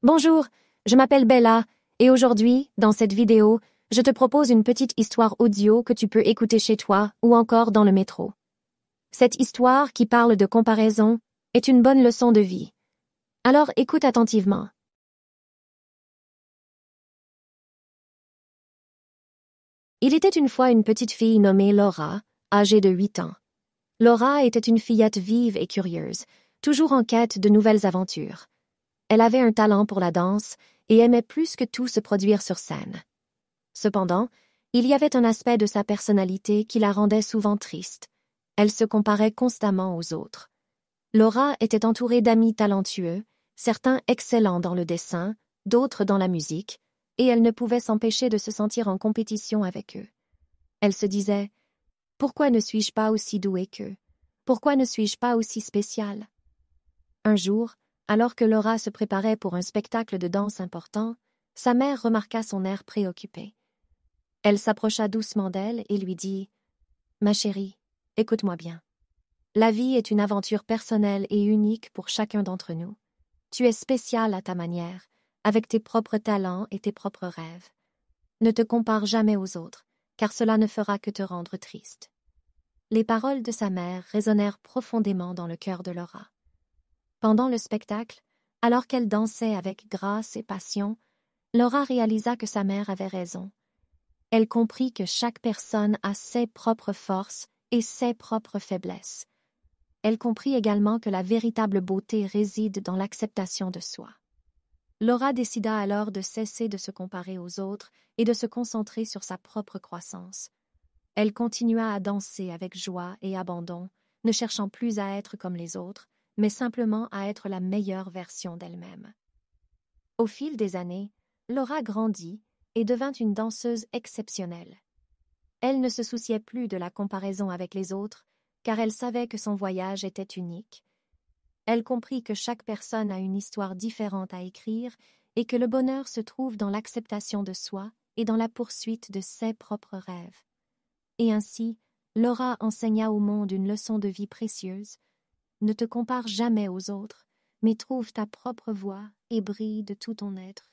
Bonjour, je m'appelle Bella et aujourd'hui, dans cette vidéo, je te propose une petite histoire audio que tu peux écouter chez toi ou encore dans le métro. Cette histoire qui parle de comparaison est une bonne leçon de vie. Alors écoute attentivement. Il était une fois une petite fille nommée Laura, âgée de 8 ans. Laura était une fillette vive et curieuse, toujours en quête de nouvelles aventures. Elle avait un talent pour la danse et aimait plus que tout se produire sur scène. Cependant, il y avait un aspect de sa personnalité qui la rendait souvent triste. Elle se comparait constamment aux autres. Laura était entourée d'amis talentueux, certains excellents dans le dessin, d'autres dans la musique, et elle ne pouvait s'empêcher de se sentir en compétition avec eux. Elle se disait « Pourquoi ne suis-je pas aussi douée qu'eux? Pourquoi ne suis-je pas aussi spéciale ?» Un jour, alors que Laura se préparait pour un spectacle de danse important, sa mère remarqua son air préoccupé. Elle s'approcha doucement d'elle et lui dit « Ma chérie, écoute-moi bien. La vie est une aventure personnelle et unique pour chacun d'entre nous. Tu es spéciale à ta manière, avec tes propres talents et tes propres rêves. Ne te compare jamais aux autres, car cela ne fera que te rendre triste. » Les paroles de sa mère résonnèrent profondément dans le cœur de Laura. Pendant le spectacle, alors qu'elle dansait avec grâce et passion, Laura réalisa que sa mère avait raison. Elle comprit que chaque personne a ses propres forces et ses propres faiblesses. Elle comprit également que la véritable beauté réside dans l'acceptation de soi. Laura décida alors de cesser de se comparer aux autres et de se concentrer sur sa propre croissance. Elle continua à danser avec joie et abandon, ne cherchant plus à être comme les autres, mais simplement à être la meilleure version d'elle-même. Au fil des années, Laura grandit et devint une danseuse exceptionnelle. Elle ne se souciait plus de la comparaison avec les autres, car elle savait que son voyage était unique. Elle comprit que chaque personne a une histoire différente à écrire et que le bonheur se trouve dans l'acceptation de soi et dans la poursuite de ses propres rêves. Et ainsi, Laura enseigna au monde une leçon de vie précieuse. Ne te compare jamais aux autres, mais trouve ta propre voie et brille de tout ton être.